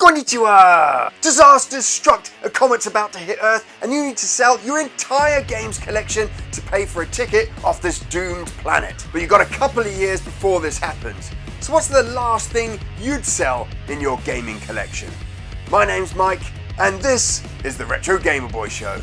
Konnichiwa! Disasters struck, a comet's about to hit Earth, and you need to sell your entire games collection to pay for a ticket off this doomed planet. But you've got a couple of years before this happens. So what's the last thing you'd sell in your gaming collection? My name's Mike, and this is the Retro Gamer Boy Show.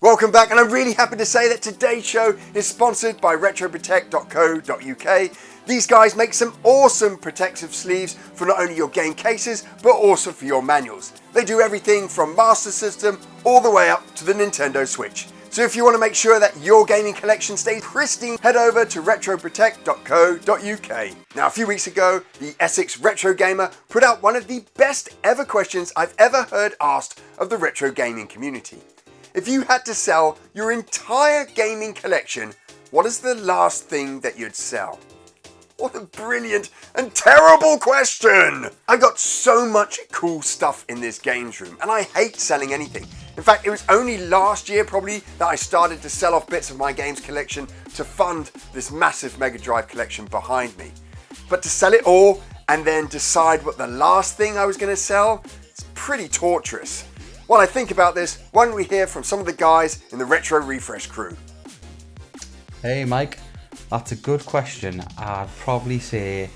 Welcome back, and I'm really happy to say that today's show is sponsored by retroprotect.co.uk. These guys make some awesome protective sleeves for not only your game cases, but also for your manuals. They do everything from Master System all the way up to the Nintendo Switch. So if you want to make sure that your gaming collection stays pristine, head over to retroprotect.co.uk. Now, a few weeks ago, the Essex Retro Gamer put out one of the best ever questions I've ever heard asked of the retro gaming community. If you had to sell your entire gaming collection, what is the last thing that you'd sell? What a brilliant and terrible question! I got so much cool stuff in this games room, and I hate selling anything. In fact, it was only last year probably that I started to sell off bits of my games collection to fund this massive Mega Drive collection behind me. But to sell it all and then decide what the last thing I was going to sell, it's pretty torturous. While I think about this, why don't we hear from some of the guys in the Retro Refresh crew? Hey Mike, that's a good question. I'd probably say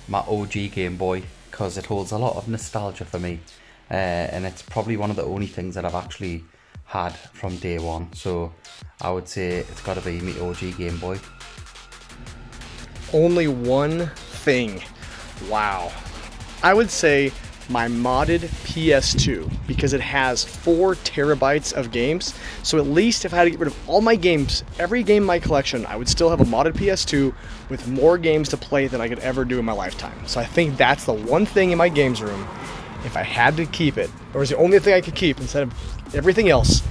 my OG Game Boy, because it holds a lot of nostalgia for me. And it's probably one of the only things that I've actually had from day one. So I would say it's got to be my OG Game Boy. Only one thing. Wow. I would say my modded PS2, because it has 4 terabytes of games. So at least if I had to get rid of all my games, every game in my collection, I would still have a modded PS2 with more games to play than I could ever do in my lifetime. So I think that's the one thing in my games room, if I had to keep it, or is the only thing I could keep instead of everything else,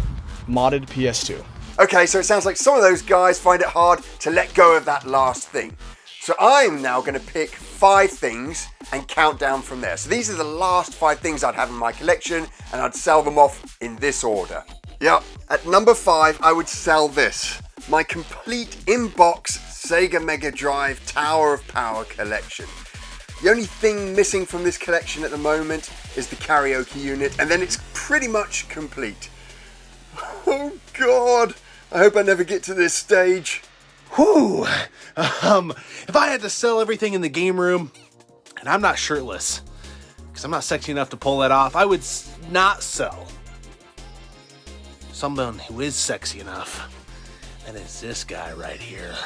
modded PS2. Okay, so it sounds like some of those guys find it hard to let go of that last thing. So I'm now going to pick 5 things and count down from there. So these are the last 5 things I'd have in my collection, and I'd sell them off in this order. Yep, at number 5, I would sell this. My complete in-box Sega Mega Drive Tower of Power collection. The only thing missing from this collection at the moment is the karaoke unit, and then it's pretty much complete. Oh God, I hope I never get to this stage. Whew. If I had to sell everything in the game room, and I'm not shirtless, because I'm not sexy enough to pull that off, I would not sell someone who is sexy enough. And it's this guy right here.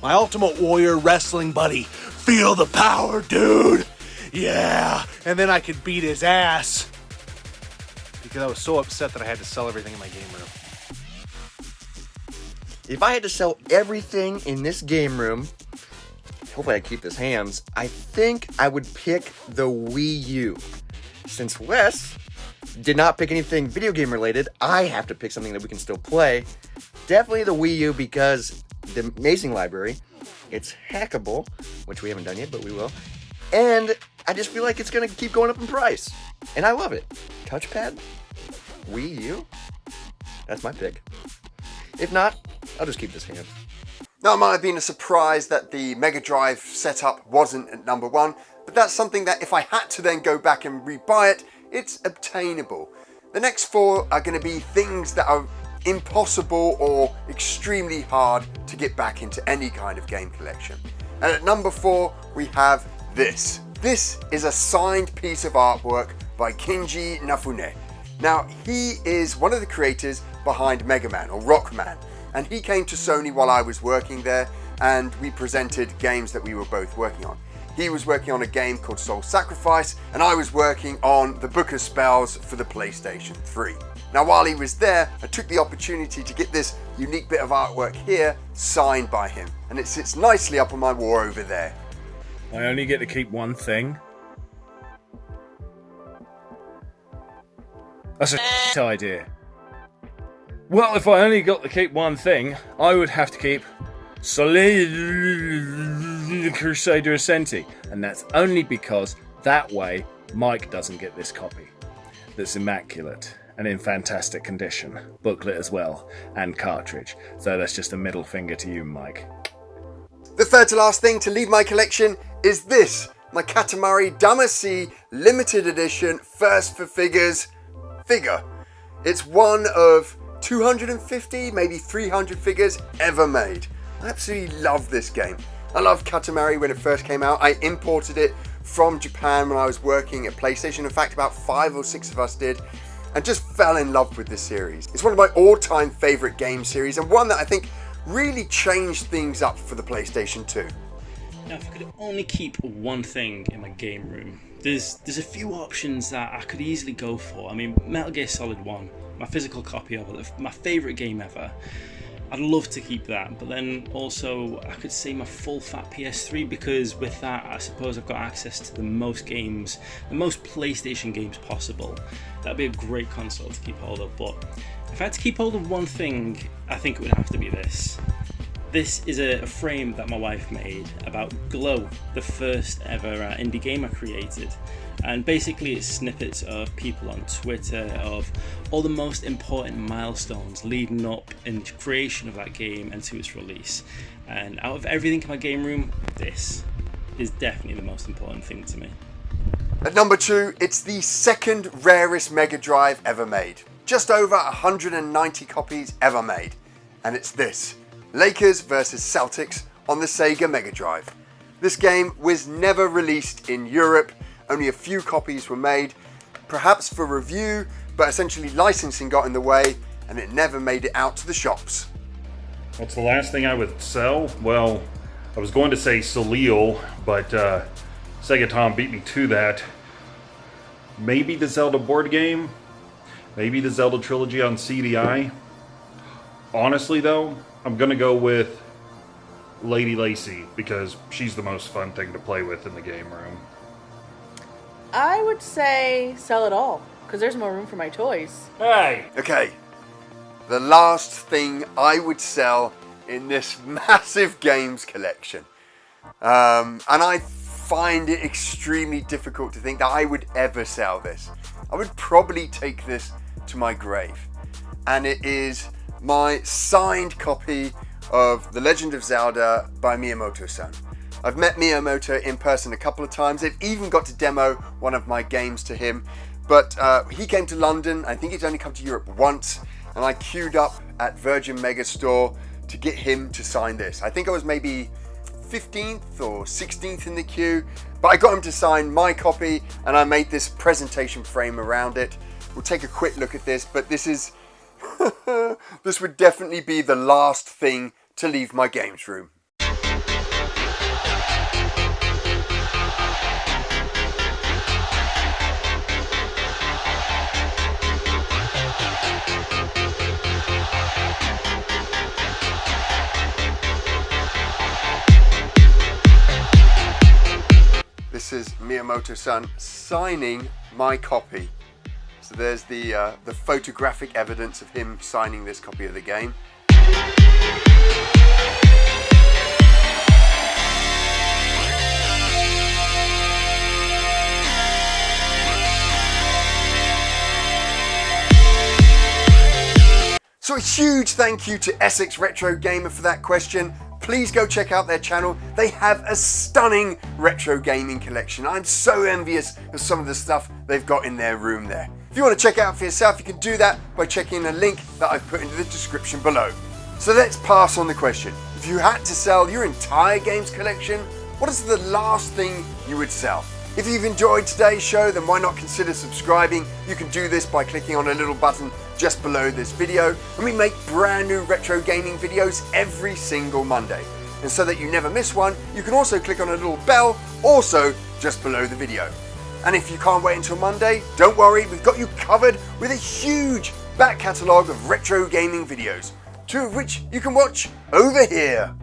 My Ultimate Warrior wrestling buddy. Feel the power, dude! Yeah! And then I could beat his ass. Because I was so upset that I had to sell everything in my game room. If I had to sell everything in this game room, hopefully I keep this hands, I think I would pick the Wii U. Since Wes did not pick anything video game related, I have to pick something that we can still play. Definitely the Wii U, because the amazing library, it's hackable, which we haven't done yet, but we will. And I just feel like it's going to keep going up in price. And I love it. Touchpad? Wii U? That's my pick. If not, I'll just keep this hand. Now, it might have been a surprise that the Mega Drive setup wasn't at number 1, but that's something that if I had to then go back and rebuy it, it's obtainable. The next 4 are going to be things that are impossible or extremely hard to get back into any kind of game collection. And at number 4, we have this. This is a signed piece of artwork by Kinji Nafune. Now, he is one of the creators behind Mega Man, or Rockman, and he came to Sony while I was working there, and we presented games that we were both working on. He was working on a game called Soul Sacrifice, and I was working on the Book of Spells for the PlayStation 3. Now, while he was there, I took the opportunity to get this unique bit of artwork here signed by him, and it sits nicely up on my wall over there. I only get to keep one thing. That's a shit idea. Well, if I only got to keep one thing, I would have to keep Solid Crusader Ascenti, and that's only because that way Mike doesn't get this copy. That's immaculate. and in fantastic condition. Booklet as well, and cartridge. So that's just a middle finger to you, Mike. The third to last thing to leave my collection is this, my Katamari Damacy limited edition first for figures figure. It's one of 250, maybe 300 figures ever made. I absolutely love this game. I loved Katamari when it first came out. I imported it from Japan when I was working at PlayStation. In fact, about 5 or 6 of us did, and just fell in love with this series. It's one of my all-time favorite game series, and one that I think really changed things up for the PlayStation 2. Now, if I could only keep one thing in my game room, there's a few options that I could easily go for. I mean, Metal Gear Solid 1, my physical copy of it, my favourite game ever. I'd love to keep that, but then also I could say my full fat PS3, because with that I suppose I've got access to the most games, the most PlayStation games possible. That'd be a great console to keep hold of, but if I had to keep hold of one thing, I think it would have to be this. This is a frame that my wife made about Glow, the first ever indie game I created. And basically it's snippets of people on Twitter, of all the most important milestones leading up in the creation of that game and to its release. And out of everything in my game room, this is definitely the most important thing to me. At number 2, it's the second rarest Mega Drive ever made. Just over 190 copies ever made. And it's this, Lakers vs Celtics on the Sega Mega Drive. This game was never released in Europe. Only a few copies were made, perhaps for review, but essentially licensing got in the way and it never made it out to the shops. What's the last thing I would sell? Well, I was going to say Soleil, but Sega Tom beat me to that. Maybe the Zelda board game? Maybe the Zelda trilogy on CDI? Honestly though, I'm gonna go with Lady Lacy because she's the most fun thing to play with in the game room. I would say sell it all, because there's more room for my toys. Hey! Okay, the last thing I would sell in this massive games collection. And I find it extremely difficult to think that I would ever sell this. I would probably take this to my grave. And it is my signed copy of The Legend of Zelda by Miyamoto-san. I've met Miyamoto in person a couple of times. I've even got to demo one of my games to him. But he came to London. I think he's only come to Europe once. And I queued up at Virgin Megastore to get him to sign this. I think I was maybe 15th or 16th in the queue. But I got him to sign my copy and I made this presentation frame around it. We'll take a quick look at this. But this is... this would definitely be the last thing to leave my games room. This is Miyamoto-san signing my copy. So there's the photographic evidence of him signing this copy of the game. So a huge thank you to Essex Retro Gamer for that question. Please go check out their channel. They have a stunning retro gaming collection. I'm so envious of some of the stuff they've got in their room there. If you want to check it out for yourself, you can do that by checking a link that I've put into the description below. So let's pass on the question. If you had to sell your entire games collection, what is the last thing you would sell? If you've enjoyed today's show, then why not consider subscribing? You can do this by clicking on a little button just below this video. And we make brand new retro gaming videos every single Monday. And so that you never miss one, you can also click on a little bell, also just below the video. And if you can't wait until Monday, don't worry, we've got you covered with a huge back catalogue of retro gaming videos, two of which you can watch over here.